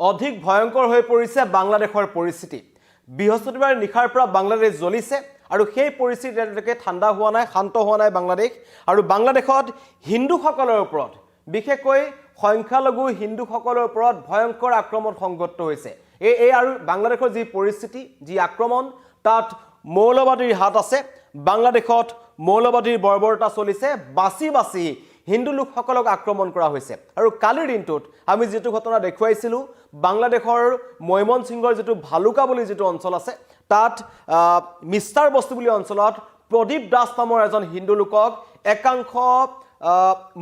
অধিক ভয়ংকৰ হৈ পৰিছে বাংলাদেশৰ পৰিস্থিতি বৃহস্পতিবাৰ নিশাৰ পৰা বাংলাদেশ জ্বলিছে আৰু সেই পৰিস্থিতি এতিয়ালৈকে ঠাণ্ডা হোৱা নাই শান্ত হোৱা নাই বাংলাদেশ আৰু বাংলাদেশত হিন্দুসকলৰ ওপৰত বিশেষকৈ সংখ্যালঘু হিন্দুসকলৰ ওপৰত ভয়ংকৰ আক্ৰমণ সংঘটিত হৈছে এই আৰু বাংলাদেশৰ যি পৰিস্থিতি যি আক্ৰমণ তাত মৌলবাদীৰ হাত আছে বাংলাদেশত মৌলবাদীৰ বৰ্বৰতা চলিছে বাছি হিন্দু লোকসকলক আক্ৰমণ কৰা হৈছে আৰু কালিৰ দিনটোত আমি যেটো ঘটনা দেখুৱাইছিলো বাংলাদেশৰ ময়মনসিংহৰ যেটো ভালুকা বুলি যেটো অঞ্চল আছে তাত মিষ্টাৰ বস্তু বুলি অঞ্চলত প্ৰদীপ দাস নামৰ এজন হিন্দু লোকক একাংশ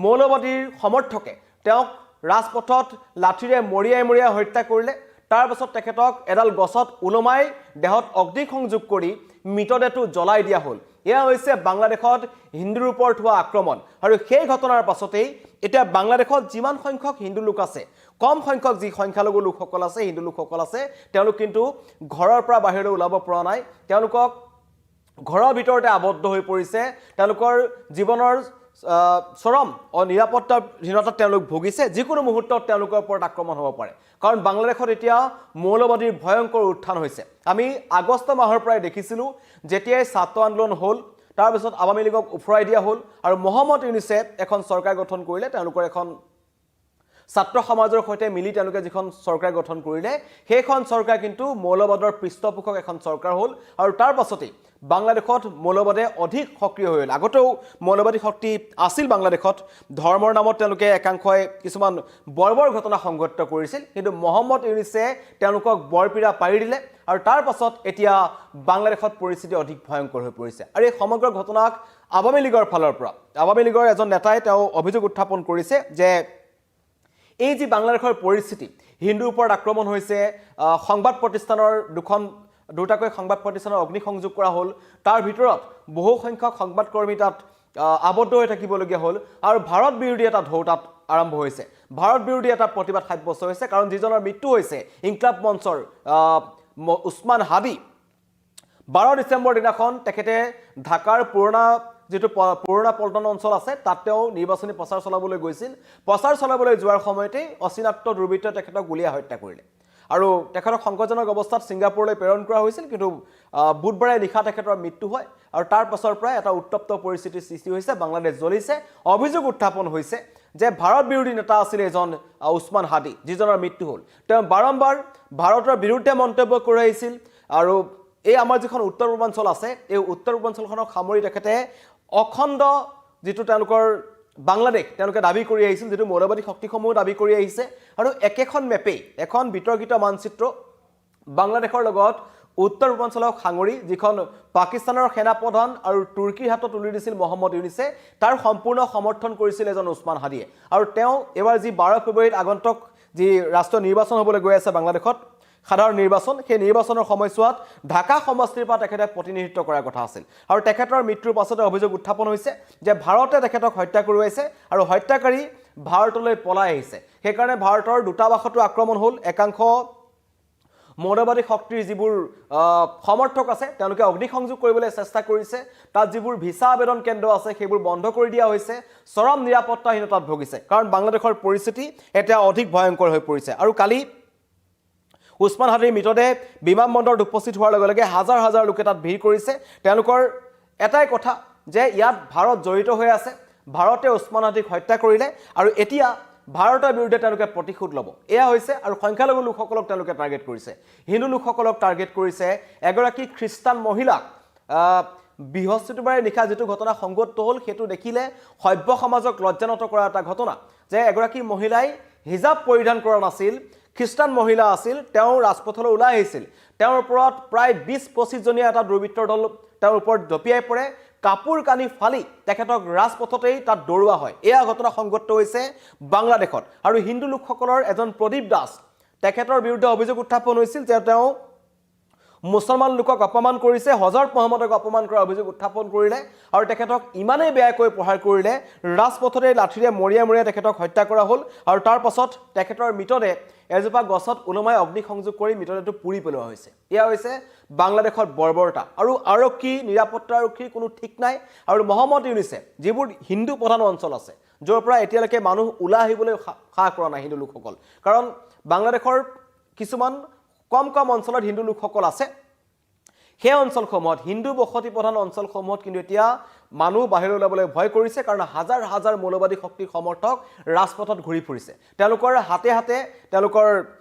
মৌলবাদীৰ সমৰ্থকে তেওঁক ৰাজপথত লাঠিৰে মৰিয়াই হত্যা কৰিলে তাৰ পাছত তেখেতক এডাল গছত উলমাই দেহত অগ্নিসংযোগ কৰি মৃতদেহটো জ্বলাই দিয়া হ'ল এয়া হৈছে বাংলাদেশত হিন্দুৰ ওপৰত হোৱা আক্ৰমণ আৰু সেই ঘটনাৰ পাছতেই এটা বাংলাদেশত যিমান সংখ্যক হিন্দু লোক আছে কম সংখ্যক যি সংখ্যালঘু লোকসকল আছে হিন্দু লোকসকল আছে তেওঁলোক কিন্তু ঘৰৰ পৰা বাহিৰলৈ ওলাব পৰা নাই তেওঁলোকক ঘৰৰ ভিতৰতে আবদ্ধ হৈ পৰিছে তেওঁলোকৰ জীৱনৰ চৰম নিৰাপত্তাহীনতাত তেওঁলোক ভুগিছে যিকোনো মুহূৰ্তত তেওঁলোকৰ ওপৰত আক্ৰমণ হ'ব পাৰে কাৰণ বাংলাদেশত এতিয়া মৌলবাদীৰ ভয়ংকৰ উত্থান হৈছে আমি আগষ্ট মাহৰ পৰাই দেখিছিলো যেতিয়াই ছাত্ৰ আন্দোলন হ'ল তাৰ পিছত আৱামী লীগক উফৰাই দিয়া হ'ল আৰু মহম্মদ ইউনুছে এখন চৰকাৰ গঠন কৰিলে তেওঁলোকৰ এখন ছাত্ৰ সমাজৰ সৈতে মিলি তেওঁলোকে যিখন চৰকাৰ গঠন কৰিলে সেইখন চৰকাৰ কিন্তু মৌলবাদৰ পৃষ্ঠপোষক এখন চৰকাৰ হ'ল আৰু তাৰ পাছতেই বাংলাদেশত মৌলবাদে অধিক সক্ৰিয় হৈ হ'ল আগতেও মৌলবাদী শক্তি আছিল বাংলাদেশত ধৰ্মৰ নামত তেওঁলোকে একাংশই কিছুমান বৰ্বৰ ঘটনা সংঘটিত কৰিছিল কিন্তু মহম্মদ ইউনুছে তেওঁলোকক বৰপিৰা পাৰি দিলে আৰু তাৰ পাছত এতিয়া বাংলাদেশত পৰিস্থিতি অধিক ভয়ংকৰ হৈ পৰিছে আৰু এই সমগ্ৰ ঘটনাক আৱামী লীগৰ ফালৰ পৰা আৱামী লীগৰ এজন নেতাই তেওঁ অভিযোগ উত্থাপন কৰিছে যে এই যে বাংলাদেশৰ পৰিস্থিতি হিন্দুৰ ওপৰত আক্ৰমণ হৈছে সংবাদ প্ৰতিষ্ঠানৰ দুটাকৈ সংবাদ প্ৰতিষ্ঠানৰ অগ্নিসংযোগ কৰা হ'ল তাৰ ভিতৰত বহু সংখ্যক সংবাদকৰ্মী তাত আবদ্ধ হৈ থাকিবলগীয়া হ'ল আৰু ভাৰত বিৰোধী এটা ঢৌ তাত আৰম্ভ হৈছে ভাৰত বিৰোধী এটা প্ৰতিবাদ সাব্যস্ত হৈছে কাৰণ যিজনৰ মৃত্যু হৈছে ইনকলাব মঞ্চৰ উছমান হাদি 12 ডিসেম্বৰ দিনাখন তেখেতে ঢাকাৰ পুৰণা পল্টন অঞ্চল আছে তাত তেওঁ নিৰ্বাচনী প্ৰচাৰ চলাবলৈ গৈছিল প্ৰচাৰ চলাবলৈ যোৱাৰ সময়তে অচিনাক্ত দুৰ্বৃত্তই তেখেতক গুলীয়া হত্যা কৰিলে আৰু তেখেতক সংকটজনক অৱস্থাত ছিংগাপুৰলৈ প্ৰেৰণ কৰা হৈছিল কিন্তু বুধবাৰে নিশা তেখেতৰ মৃত্যু হয় আৰু তাৰ পাছৰ পৰা এটা উত্তপ্ত পৰিস্থিতিৰ সৃষ্টি হৈছে বাংলাদেশ জ্বলিছে অভিযোগ উত্থাপন হৈছে যে ভাৰত বিৰোধী নেতা আছিল এজন উছমান হাদি যিজনৰ মৃত্যু হ'ল তেওঁ বাৰম্বাৰ ভাৰতৰ বিৰুদ্ধে মন্তব্য কৰি আহিছিল আৰু এই আমাৰ যিখন উত্তৰ পূৰ্বাঞ্চল আছে এই উত্তৰ পূৰ্বাঞ্চলখনক সামৰি তেখেতে অখণ্ড যেটো তেওঁলোকৰ বাংলাদেশ তেওঁলোকে দাবী কৰি আহিছিল যেটো মৌলবাদী শক্তিসমূহ দাবী কৰি আহিছে আৰু একেখন মেপে এখন বিতৰ্কিত মানচিত্ৰ বাংলাদেশৰ লগত উত্তৰ পূৰ্বাঞ্চলক সাঙৰি যিখন পাকিস্তানৰ সেনা প্ৰধান আৰু তুৰ্কীৰ হাতত তুলি দিছিল মহম্মদ ইউনুছে তাৰ সম্পূৰ্ণ সমৰ্থন কৰিছিল এজন উছমান হাদিয়ে আৰু তেওঁ এবাৰ যি 12 ফেব্ৰুৱাৰীত আগন্তুক যি ৰাষ্ট্ৰীয় নিৰ্বাচন হ'বলৈ গৈ আছে বাংলাদেশত সাধাৰণ নিৰ্বাচন সেই নিৰ্বাচনৰ সময়ছোৱাত ঢাকা সমষ্টিৰ পৰা তেখেতে প্ৰতিনিধিত্ব কৰাৰ কথা আছিল আৰু তেখেতৰ মৃত্যুৰ পাছতে অভিযোগ উত্থাপন হৈছে যে ভাৰতে তেখেতক হত্যা কৰিছে আৰু হত্যাকাৰী ভাৰতলৈ পলাই আহিছে সেইকাৰণে ভাৰতৰ দূতাবাসতো আক্ৰমণ হ'ল একাংশ মৌলবাদী শক্তিৰ যিবোৰ সমৰ্থক আছে তেওঁলোকে অগ্নিসংযোগ কৰিবলৈ চেষ্টা কৰিছে তাত যিবোৰ ভিসা আবেদন কেন্দ্ৰ আছে সেইবোৰ বন্ধ কৰি দিয়া হৈছে চৰম নিৰাপত্তাহীনতাত ভুগিছে কাৰণ বাংলাদেশৰ পৰিস্থিতি এতিয়া অধিক ভয়ংকৰ হৈ পৰিছে আৰু কালি উছমান হাদিৰ মৃতদেহ বিমানবন্দৰত উপস্থিত হোৱাৰ লগে লগে হাজাৰ হাজাৰ লোকে তাত ভিৰ কৰিছে তেওঁলোকৰ এটাই কথা যে ইয়াত ভাৰত জড়িত হৈ আছে ভাৰতে উছমান হাদিক হত্যা কৰিলে আৰু এতিয়া ভাৰতৰ বিৰুদ্ধে তেওঁলোকে প্ৰতিশোধ ল'ব এয়া হৈছে আৰু সংখ্যালঘু লোকসকলক তেওঁলোকে টাৰ্গেট কৰিছে হিন্দু লোকসকলক টাৰ্গেট কৰিছে এগৰাকী খ্ৰীষ্টান মহিলাক বৃহস্পতিবাৰে নিশা যেটো ঘটনা সংঘটিত হ'ল সেইটো দেখিলে সভ্য সমাজক লজ্জানত কৰা এটা ঘটনা যে এগৰাকী মহিলাই হিজাব পৰিধান কৰা নাছিল খ্ৰীষ্টান মহিলা আছিল তেওঁ ৰাজপথলৈ ওলাই আহিছিল তেওঁৰ ওপৰত প্ৰায় 20-25 জনীয়া এটা দুৰ্বৃত্তৰ দল তেওঁৰ ওপৰত জপিয়াই পৰে কাপোৰ কানি ফালি তেখেতক ৰাজপথতেই তাত দৌৰোৱা হয় এয়া ঘটনা সংঘটিত হৈছে বাংলাদেশত আৰু হিন্দু লোকসকলৰ এজন প্ৰদীপ দাস তেখেতৰ বিৰুদ্ধে অভিযোগ উত্থাপন হৈছিল যে তেওঁ মুছলমান লোকক অপমান কৰিছে হযৰত মুহাম্মদক অপমান কৰাৰ অভিযোগ উত্থাপন কৰিলে আৰু তেখেতক ইমানেই বেয়াকৈ প্ৰহাৰ কৰিলে ৰাজপথতে লাঠিৰে মৰিয়াই তেখেতক হত্যা কৰা হ'ল আৰু তাৰ পাছত তেখেতৰ মৃতদেহ এজোপা গছত উলমাই অগ্নিসংযোগ কৰি মৃতদেহটো পুৰি পেলোৱা হৈছে এয়া হৈছে বাংলাদেশত বৰ্বৰতা আৰু আৰক্ষী নিৰাপত্তা আৰক্ষীৰ কোনো ঠিক নাই আৰু মহম্মদ ইউনুছে যিবোৰ হিন্দু প্ৰধান অঞ্চল আছে য'ৰ পৰা এতিয়ালৈকে মানুহ ওলাই আহিবলৈ সাহ কৰা নাই হিন্দু লোকসকল কাৰণ বাংলাদেশৰ কিছুমান কম কম অঞ্চলত হিন্দু লোকসকল আছে সেই অঞ্চলসমূহত হিন্দু বসতি প্ৰধান অঞ্চলসমূহত কিন্তু এতিয়া মানুহ বাহিৰ ওলাবলৈ ভয় কৰিছে কাৰণ হাজাৰ হাজাৰ মৌলবাদী শক্তিৰ সমৰ্থক ৰাজপথত ঘূৰি ফুৰিছে তেওঁলোকৰ হাতে হাতে তেওঁলোকৰ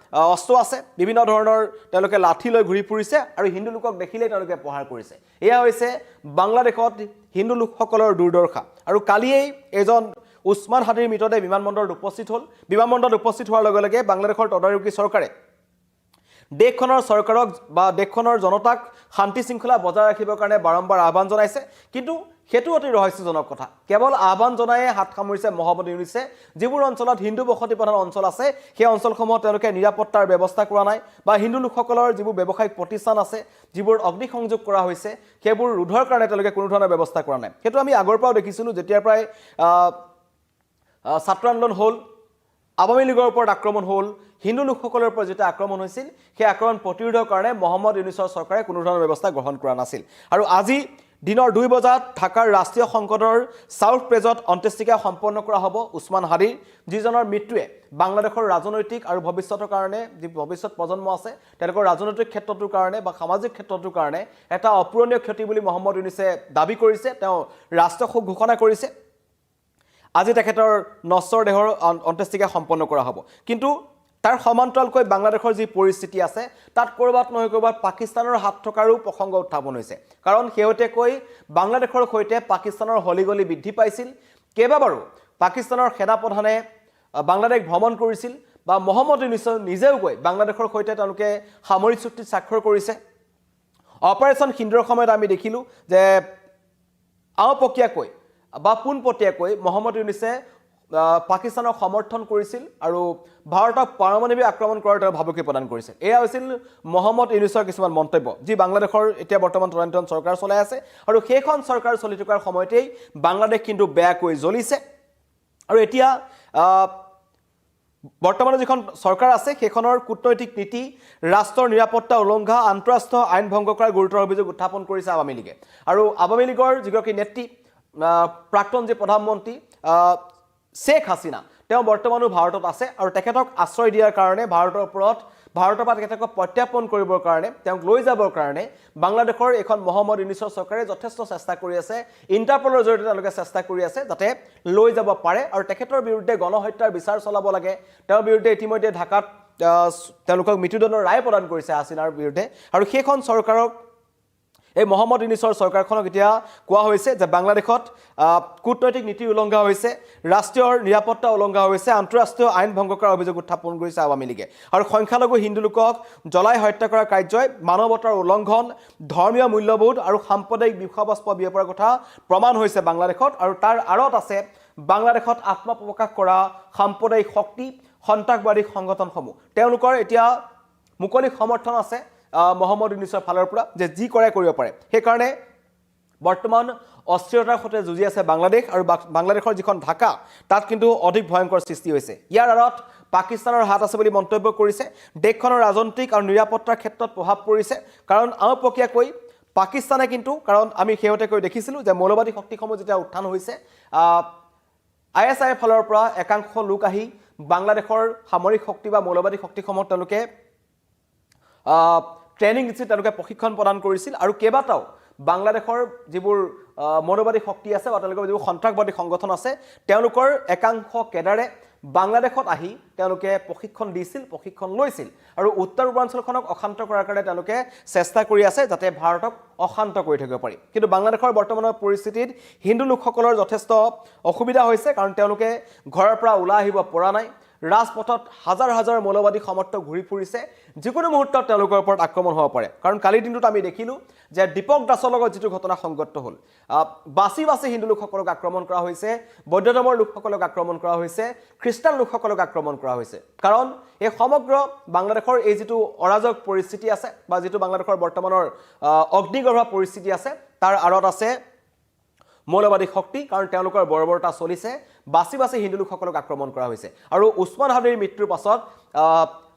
অস্ত্ৰ আছে বিভিন্ন ধৰণৰ তেওঁলোকে লাঠি লৈ ঘূৰি ফুৰিছে আৰু হিন্দু লোকক দেখিলেই তেওঁলোকে প্ৰহাৰ কৰিছে এয়া হৈছে বাংলাদেশত হিন্দু লোকসকলৰ দুৰ্দশা আৰু কালিয়েই এজন উছমান হাদিৰ মৃতদেহ বিমানবন্দৰত উপস্থিত হ'ল বিমানবন্দৰত উপস্থিত হোৱাৰ লগে লগে বাংলাদেশৰ তদাৰকী চৰকাৰে দেশখনৰ চৰকাৰক বা দেশখনৰ জনতাক শান্তি শৃংখলা বজাই ৰাখিবৰ কাৰণে বাৰম্বাৰ আহ্বান জনাইছে কিন্তু হেতু অতি ৰহস্যজনক কথা কেৱল আহ্বান জনায়ে হাত সামৰিছে মহম্মদ ইউনুছে যিবোৰ অঞ্চলত হিন্দু বসতি প্ৰধান অঞ্চল আছে সেই অঞ্চলসমূহত তেওঁলোকে নিৰাপত্তাৰ ব্যৱস্থা কৰা নাই বা হিন্দু লোকসকলৰ যিবোৰ ব্যৱসায়িক প্ৰতিষ্ঠান আছে যিবোৰ অগ্নিসংযোগ কৰা হৈছে সেইবোৰ ৰোধৰ কাৰণে তেওঁলোকে কোনো ধৰণৰ ব্যৱস্থা কৰা নাই হেতু আমি আগৰ পৰাও দেখিছিলোঁ যেতিয়াৰ পৰাই ছাত্ৰ আন্দোলন হ'ল আৱামী লীগৰ ওপৰত আক্ৰমণ হ'ল হিন্দু লোকসকলৰ ওপৰত যেতিয়া আক্ৰমণ হৈছিল সেই আক্ৰমণ প্ৰতিৰোধৰ কাৰণে মহম্মদ ইউনুছৰ চৰকাৰে কোনো ধৰণৰ ব্যৱস্থা গ্ৰহণ কৰা নাছিল আৰু আজি দিনৰ 2 বজাত ঢাকাৰ ৰাষ্ট্ৰীয় সংসদৰ সাউথ পেজত অন্ত্যেষ্টিক্ৰিয়া সম্পন্ন কৰা হ'ব উছমান হাদিৰ যিজনৰ মৃত্যুৱে বাংলাদেশৰ ৰাজনৈতিক আৰু ভৱিষ্যতৰ কাৰণে যি ভৱিষ্যত প্ৰজন্ম আছে তেওঁলোকৰ ৰাজনৈতিক ক্ষেত্ৰটোৰ কাৰণে বা সামাজিক ক্ষেত্ৰটোৰ কাৰণে এটা অপূৰণীয় ক্ষতি বুলি মহম্মদ ইউনুছে দাবী কৰিছে তেওঁ ৰাষ্ট্ৰীয় শোক ঘোষণা কৰিছে আজি তেখেতৰ নশ্বৰ দেহৰ অন্ত্যেষ্টিক্ৰিয়া সম্পন্ন কৰা হ'ব কিন্তু তাৰ সমান্তৰালকৈ বাংলাদেশৰ যি পৰিস্থিতি আছে তাত কৰবাত নহয় কৰবাত পাকিস্তানৰ হাত থকাৰো প্ৰসংগ উত্থাপন হৈছে কাৰণ শেহতীয়াকৈ বাংলাদেশৰ সৈতে পাকিস্তানৰ হলিগলি বৃদ্ধি পাইছিল কেইবাবাৰো পাকিস্তানৰ সেনাপ্ৰধানে বাংলাদেশ ভ্ৰমণ কৰিছিল বা মহম্মদ ইউনুছ নিজেও গৈ বাংলাদেশৰ সৈতে তেওঁলোকে সামৰিক চুক্তিত স্বাক্ষৰ কৰিছে অপাৰেশ্যন সিন্দুৰৰ সময়ত আমি দেখিলোঁ যে আওপকীয়াকৈ বা পোনপটীয়াকৈ মহম্মদ ইউনুছে পাকিস্তানক সমৰ্থন কৰিছিল আৰু ভাৰতক পাৰমাণৱিক আক্ৰমণ কৰাৰ তেওঁ ভাবুকি প্ৰদান কৰিছিল এয়া হৈছিল মহম্মদ ইউনুছৰ কিছুমান মন্তব্য যি বাংলাদেশৰ এতিয়া বৰ্তমান তদানীন্তন চৰকাৰ চলাই আছে আৰু সেইখন চৰকাৰ চলি থকাৰ সময়তেই বাংলাদেশ কিন্তু বেয়াকৈ জ্বলিছে আৰু এতিয়া বৰ্তমানৰ যিখন চৰকাৰ আছে সেইখনৰ কূটনৈতিক নীতি ৰাষ্ট্ৰৰ নিৰাপত্তা উলংঘা আন্তঃৰাষ্ট্ৰীয় আইন ভংগ কৰাৰ গুৰুতৰ অভিযোগ উত্থাপন কৰিছে আৱামী লীগে আৰু আৱামী লীগৰ যিগৰাকী নেত্ৰী প্ৰাক্তন যি প্ৰধানমন্ত্ৰী শেখ হাসিনা তেওঁ বৰ্তমানো ভাৰতত আছে আৰু তেখেতক আশ্ৰয় দিয়াৰ কাৰণে ভাৰতৰ পৰা তেখেতক প্ৰত্যাপন কৰিবৰ কাৰণে তেওঁক লৈ যাবৰ কাৰণে বাংলাদেশৰ এখন মহম্মদ ইউনুছৰ চৰকাৰে যথেষ্ট চেষ্টা কৰি আছে ইণ্টাৰপলৰ জৰিয়তে তেওঁলোকে চেষ্টা কৰি আছে যাতে লৈ যাব পাৰে আৰু তেখেতৰ বিৰুদ্ধে গণহত্যাৰ বিচাৰ চলাব লাগে তেওঁৰ বিৰুদ্ধে ইতিমধ্যে ঢাকাত তেওঁলোকক মৃত্যুদণ্ডৰ ৰায় প্ৰদান কৰিছে হাসিনাৰ বিৰুদ্ধে আৰু সেইখন চৰকাৰক এই মহম্মদ ইউনুছৰ চৰকাৰখনক এতিয়া কোৱা হৈছে যে বাংলাদেশত কূটনৈতিক নীতি উলংঘা হৈছে ৰাষ্ট্ৰীয় নিৰাপত্তা উলংঘা হৈছে আন্তঃৰাষ্ট্ৰীয় আইন ভংগ কৰাৰ অভিযোগ উত্থাপন কৰিছে আৱামী লীগে আৰু সংখ্যালঘু হিন্দু লোকক জ্বলাই হত্যা কৰাৰ কাৰ্যই মানৱতাৰ উলংঘন ধৰ্মীয় মূল্যবোধ আৰু সাম্প্ৰদায়িক বিষয়বস্ত বিয়পাৰ কথা প্ৰমাণ হৈছে বাংলাদেশত আৰু তাৰ আঁৰত আছে বাংলাদেশত আত্মপ্ৰকাশ কৰা সাম্প্ৰদায়িক শক্তি সন্ত্ৰাসবাদী সংগঠনসমূহ তেওঁলোকৰ এতিয়া মুকলি সমৰ্থন আছে মহম্মদ ইউনুছৰ ফালৰ পৰা যে যি কৰে কৰিব পাৰে সেইকাৰণে বৰ্তমান অস্থিৰতাৰ সৈতে যুঁজি আছে বাংলাদেশ আৰু বাংলাদেশৰ যিখন ঢাকা তাত কিন্তু অধিক ভয়ংকৰ সৃষ্টি হৈছে ইয়াৰ আঁৰত পাকিস্তানৰ হাত আছে বুলি মন্তব্য কৰিছে দেশখনৰ ৰাজনৈতিক আৰু নিৰাপত্তাৰ ক্ষেত্ৰত প্ৰভাৱ পৰিছে কাৰণ আওপকীয়াকৈ পাকিস্তানে কিন্তু কাৰণ আমি শেহতীয়াকৈ দেখিছিলোঁ যে মৌলবাদী শক্তিসমূহ যেতিয়া উত্থান হৈছে ISIৰ ফালৰ পৰা একাংশ লোক আহি বাংলাদেশৰ সামৰিক শক্তি বা মৌলবাদী শক্তিসমূহ তেওঁলোকে ট্ৰেইনিং দিছিল তেওঁলোকে প্ৰশিক্ষণ প্ৰদান কৰিছিল আৰু কেইবাটাও বাংলাদেশৰ যিবোৰ মৌলবাদী শক্তি আছে বা তেওঁলোকৰ যিবোৰ সন্ত্ৰাসবাদী সংগঠন আছে তেওঁলোকৰ একাংশ কেডাৰে বাংলাদেশত আহি তেওঁলোকে প্ৰশিক্ষণ দিছিল প্ৰশিক্ষণ লৈছিল আৰু উত্তৰ পূৰ্বাঞ্চলখনক অশান্ত কৰাৰ কাৰণে তেওঁলোকে চেষ্টা কৰি আছে যাতে ভাৰতক অশান্ত কৰি থাকিব পাৰি কিন্তু বাংলাদেশৰ বৰ্তমানৰ পৰিস্থিতিত হিন্দু লোকসকলৰ যথেষ্ট অসুবিধা হৈছে কাৰণ তেওঁলোকে ঘৰৰ পৰা ওলাই আহিব পৰা নাই ৰাজপথত হাজাৰ হাজাৰ মৌলবাদী সমৰ্থক ঘূৰি ফুৰিছে যিকোনো মুহূৰ্তত তেওঁলোকৰ ওপৰত আক্ৰমণ হ'ব পাৰে কাৰণ কালিৰ দিনটোত আমি দেখিলোঁ যে দীপক দাসৰ লগত যিটো ঘটনা সংঘটিত হ'ল বাছি বাছি হিন্দু লোকসকলক আক্ৰমণ কৰা হৈছে বৌদ্ধ ধৰ্মৰ লোকসকলক আক্ৰমণ কৰা হৈছে খ্ৰীষ্টান লোকসকলক আক্ৰমণ কৰা হৈছে কাৰণ এই সমগ্ৰ বাংলাদেশৰ এই যিটো অৰাজক পৰিস্থিতি আছে বা যিটো বাংলাদেশৰ বৰ্তমানৰ অগ্নিগৰ্ভ পৰিস্থিতি আছে তাৰ আঁৰত আছে মৌলবাদী শক্তি কাৰণ তেওঁলোকৰ বৰ্বৰতা চলিছে বাছি বাছি হিন্দু লোকসকলক আক্ৰমণ কৰা হৈছে আৰু উছমান হাদিৰ মৃত্যুৰ পাছত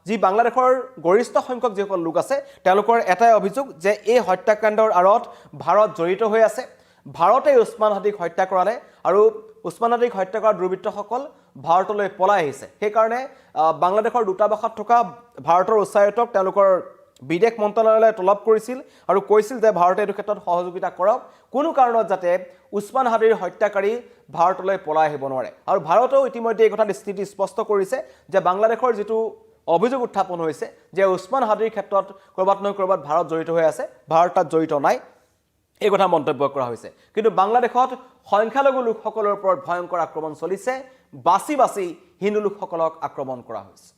যি বাংলাদেশৰ গৰিষ্ঠ সংখ্যক যিসকল লোক আছে তেওঁলোকৰ এটাই অভিযোগ যে এই হত্যাকাণ্ডৰ আঁৰত ভাৰত জড়িত হৈ আছে ভাৰতে উছমান হাদিক হত্যা কৰালে আৰু উছমান হাদিক হত্যা কৰা দুৰ্বৃত্তসকল ভাৰতলৈ পলাই আহিছে সেইকাৰণে বাংলাদেশৰ দূতাবাসত থকা ভাৰতৰ উচ্চায়ুক্তক তেওঁলোকৰ বিদেশ মন্ত্ৰালয়লৈ তলব কৰিছিল আৰু কৈছিল যে ভাৰতে এই ক্ষেত্ৰত সহযোগিতা কৰক কোনো কাৰণত যাতে উছমান হাদিৰ হত্যাকাৰী ভাৰতলৈ পলাই আহিব নোৱাৰে আৰু ভাৰতেও ইতিমধ্যে এই কথা স্থিতি স্পষ্ট কৰিছে যে বাংলাদেশৰ যেটো অভিযোগ উত্থাপন হৈছে যে উছমান হাদিৰ ক্ষেত্ৰত কৰবাত নহয় কৰবাত ভাৰত জড়িত হৈ আছে ভাৰত তাত জড়িত নাই এই কথা মন্তব্য কৰা হৈছে কিন্তু বাংলাদেশত সংখ্যালঘু লোকসকলৰ ওপৰত ভয়ংকৰ আক্ৰমণ চলিছে বাছি বাছি হিন্দু লোকসকলক আক্ৰমণ কৰা হৈছে